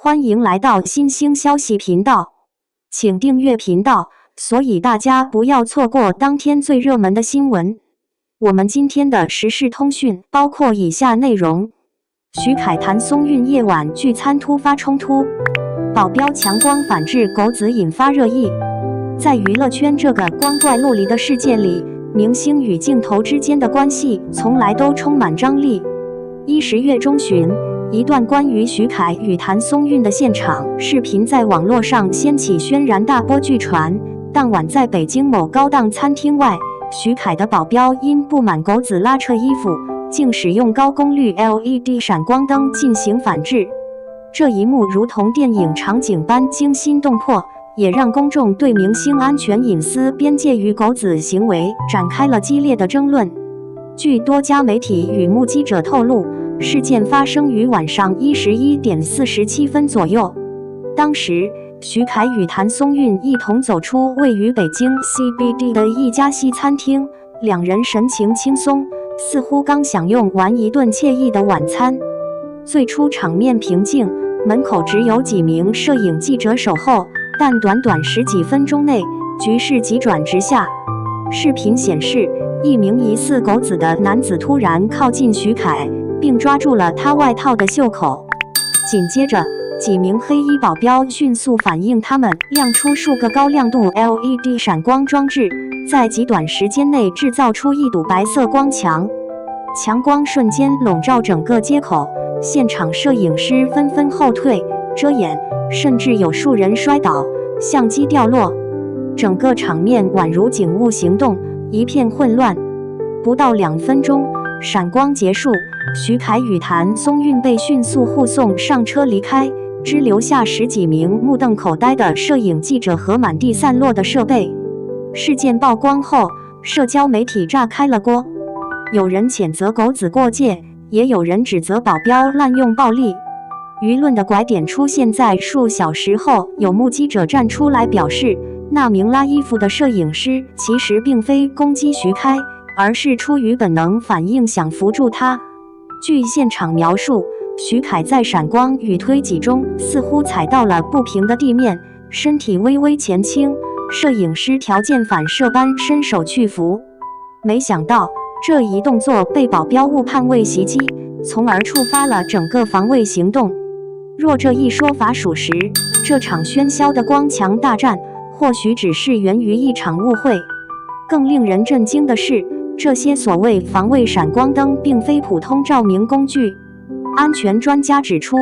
欢迎来到新兴消息频道，请订阅频道，所以大家不要错过当天最热门的新闻。我们今天的时事通讯包括以下内容：徐凯谈松韵夜晚聚餐突发冲突，保镖强光反制狗子引发热议。在娱乐圈这个光怪陆离的世界里，明星与镜头之间的关系从来都充满张力。10月中旬，一段关于徐凯与谭松韵的现场视频在网络上掀起轩然大波剧传。当晚在北京某高档餐厅外，徐凯的保镖因不满狗子拉扯衣服，竟使用高功率 LED 闪光灯进行反制。这一幕如同电影场景般惊心动魄，也让公众对明星安全隐私边界与狗子行为展开了激烈的争论。据多家媒体与目击者透露，事件发生于晚上11点47分左右。当时，徐凯与谭松韵一同走出位于北京 CBD 的一家西餐厅，两人神情轻松，似乎刚享用完一顿惬意的晚餐。最初场面平静，门口只有几名摄影记者守候，但短短10几分钟内，局势急转直下。视频显示，一名疑似狗子的男子突然靠近徐凯，并抓住了他外套的袖口。紧接着，几名黑衣保镖迅速反应，他们亮出数个高亮度 LED 闪光装置，在极短时间内制造出一堵白色光墙，强光瞬间笼罩整个街口，现场摄影师纷纷后退遮掩，甚至有数人摔倒，相机掉落，整个场面宛如警务行动，一片混乱。不到2分钟，闪光结束，徐凯与谭松韵被迅速护送上车离开，只留下10几名目瞪口呆的摄影记者和满地散落的设备。事件曝光后，社交媒体炸开了锅，有人谴责狗子过界，也有人指责保镖滥用暴力。舆论的拐点出现在数小时后，有目击者站出来表示，那名拉衣服的摄影师其实并非攻击徐凯，而是出于本能反应想扶住他。据现场描述，徐凯在闪光与推挤中似乎踩到了不平的地面，身体微微前倾，摄影师条件反射般伸手去扶。没想到这一动作被保镖误判为袭击，从而触发了整个防卫行动。若这一说法属实，这场喧嚣的光墙大战或许只是源于一场误会。更令人震惊的是，这些所谓防卫闪光灯并非普通照明工具。安全专家指出，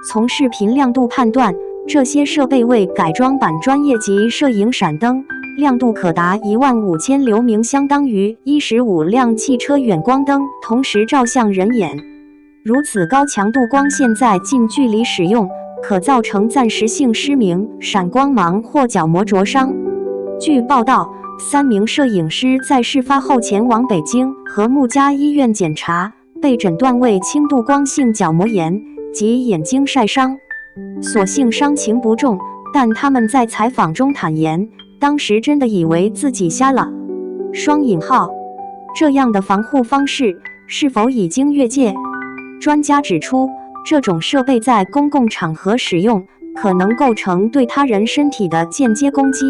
从视频亮度判断，这些设备为改装版专业级摄影闪灯，亮度可达15000流明，相当于15辆汽车远光灯同时照向人眼。如此高强度光线在近距离使用，可造成暂时性失明、闪光盲或角膜灼伤。据报道，3名摄影师在事发后前往北京和睦家医院检查，被诊断为轻度光性角膜炎及眼睛晒伤。所幸伤情不重，但他们在采访中坦言，当时真的以为自己瞎了。这样的防护方式是否已经越界？专家指出，这种设备在公共场合使用，可能构成对他人身体的间接攻击。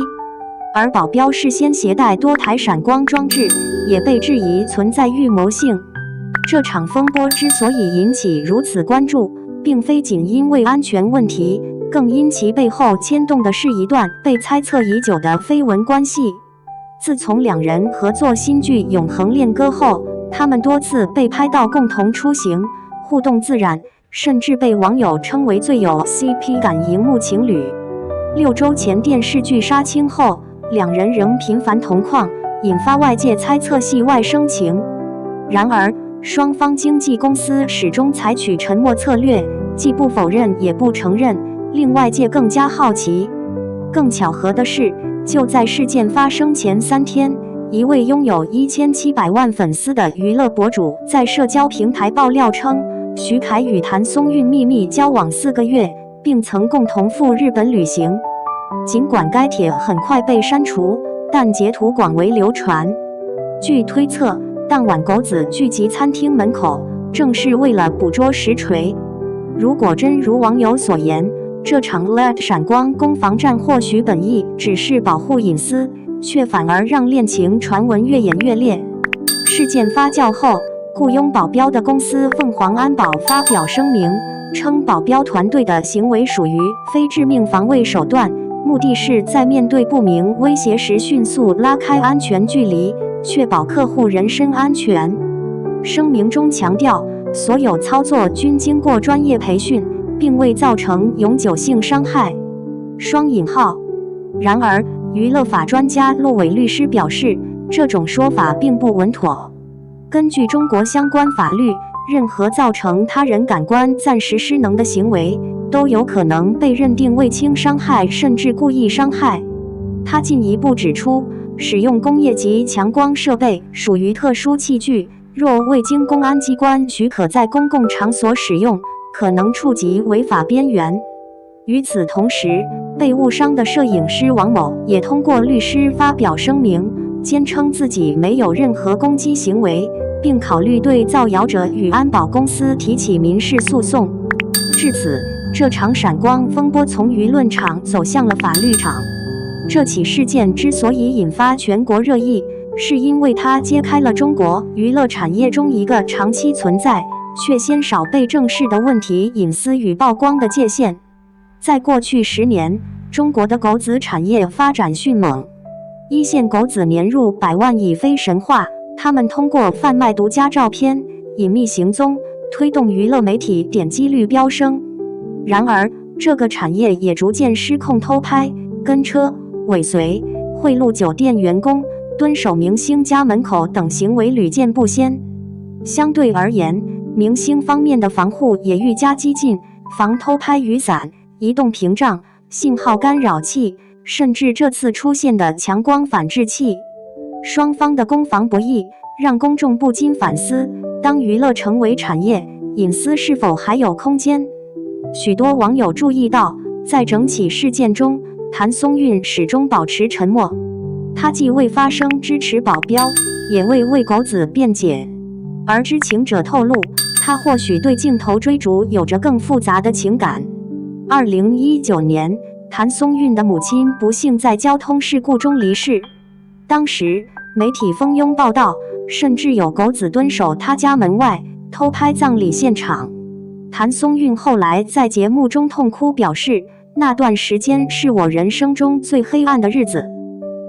而保镖事先携带多台闪光装置，也被质疑存在预谋性。这场风波之所以引起如此关注，并非仅因为安全问题，更因其背后牵动的是一段被猜测已久的绯闻关系。自从两人合作新剧《永恒恋歌》后，他们多次被拍到共同出行，互动自然，甚至被网友称为最有 CP 感荧幕情侣。6周前电视剧杀青后，两人仍频繁同框，引发外界猜测戏外生情。然而，双方经纪公司始终采取沉默策略，既不否认也不承认，令外界更加好奇。更巧合的是，就在事件发生前3天，一位拥有1700万粉丝的娱乐博主在社交平台爆料称，徐凯与谭松韵秘密交往4个月，并曾共同赴日本旅行。尽管该帖很快被删除，但截图广为流传。据推测，当晚狗子聚集餐厅门口，正是为了捕捉实锤。如果真如网友所言，这场 LED 闪光攻防战或许本意只是保护隐私，却反而让恋情传闻越演越烈。事件发酵后，雇佣保镖的公司凤凰安保发表声明，称保镖团队的行为属于非致命防卫手段，目的是在面对不明威胁时迅速拉开安全距离，确保客户人身安全。声明中强调，所有操作均经过专业培训，并未造成永久性伤害。双引号。然而，娱乐法专家骆伟律师表示，这种说法并不稳妥。根据中国相关法律，任何造成他人感官暂时失能的行为，都有可能被认定为轻伤害甚至故意伤害。他进一步指出，使用工业级强光设备属于特殊器具，若未经公安机关许可在公共场所使用，可能触及违法边缘。与此同时，被误伤的摄影师王某也通过律师发表声明，坚称自己没有任何攻击行为，并考虑对造谣者与安保公司提起民事诉讼。至此，这场闪光风波从舆论场走向了法律场。这起事件之所以引发全国热议，是因为它揭开了中国娱乐产业中一个长期存在却鲜少被正视的问题——隐私与曝光的界限。在过去10年，中国的狗子产业发展迅猛，一线狗子年入100万已非神话。他们通过贩卖独家照片、隐秘行踪，推动娱乐媒体点击率飙升。然而，这个产业也逐渐失控，偷拍、跟车、尾随、贿赂酒店员工、蹲守明星家门口等行为屡见不鲜。相对而言，明星方面的防护也愈加激进，防偷拍雨伞、移动屏障、信号干扰器，甚至这次出现的强光反制器。双方的攻防博弈，让公众不禁反思：当娱乐成为产业，隐私是否还有空间？许多网友注意到，在整起事件中，谭松韵始终保持沉默。他既未发声支持保镖，也未为狗子辩解。而知情者透露，他或许对镜头追逐有着更复杂的情感。2019年，谭松韵的母亲不幸在交通事故中离世。当时，媒体蜂拥报道，甚至有狗子蹲守他家门外，偷拍葬礼现场。谭松韵后来在节目中痛哭，表示那段时间是我人生中最黑暗的日子，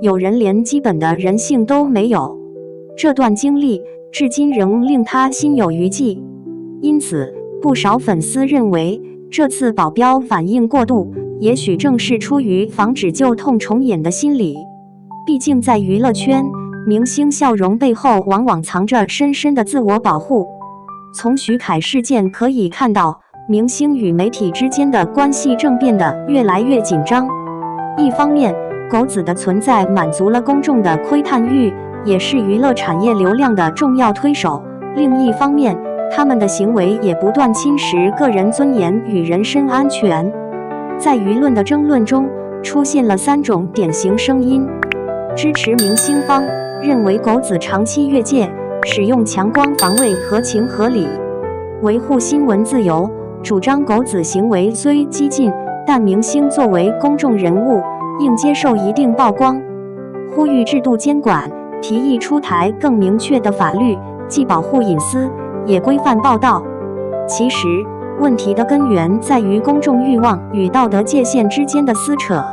有人连基本的人性都没有。这段经历至今仍令他心有余悸。因此，不少粉丝认为，这次保镖反应过度，也许正是出于防止旧痛重演的心理。毕竟在娱乐圈，明星笑容背后往往藏着深深的自我保护。从徐凯事件可以看到，明星与媒体之间的关系正变得越来越紧张。一方面，狗子的存在满足了公众的窥探欲，也是娱乐产业流量的重要推手；另一方面，他们的行为也不断侵蚀个人尊严与人身安全。在舆论的争论中，出现了3种典型声音：支持明星方认为狗子长期越界，使用强光防卫合情合理；维护新闻自由，主张狗子行为虽激进，但明星作为公众人物，应接受一定曝光；呼吁制度监管，提议出台更明确的法律，既保护隐私，也规范报道。其实，问题的根源在于公众欲望与道德界限之间的撕扯。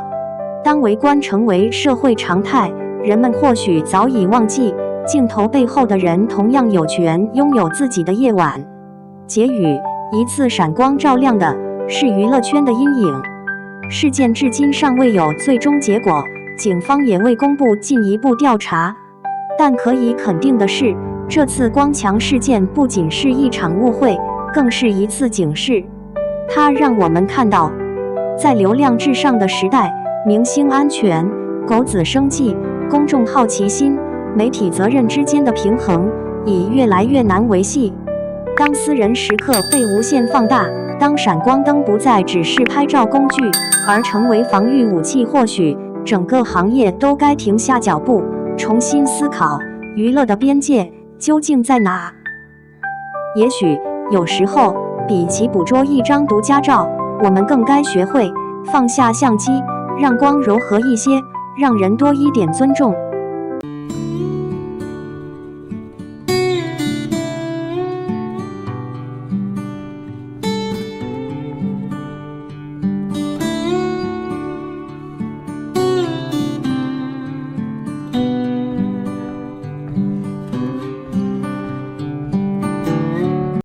当围观成为社会常态，人们或许早已忘记，镜头背后的人同样有权拥有自己的夜晚。结语：一次闪光照亮的是娱乐圈的阴影。事件至今尚未有最终结果，警方也未公布进一步调查。但可以肯定的是，这次光墙事件不仅是一场误会，更是一次警示。它让我们看到，在流量至上的时代，明星安全、狗子生计、公众好奇心、媒体责任之间的平衡已越来越难维系。当私人时刻被无限放大，当闪光灯不再只是拍照工具，而成为防御武器，或许整个行业都该停下脚步，重新思考娱乐的边界究竟在哪。也许有时候，比起捕捉一张独家照，我们更该学会放下相机，让光柔和一些，让人多一点尊重。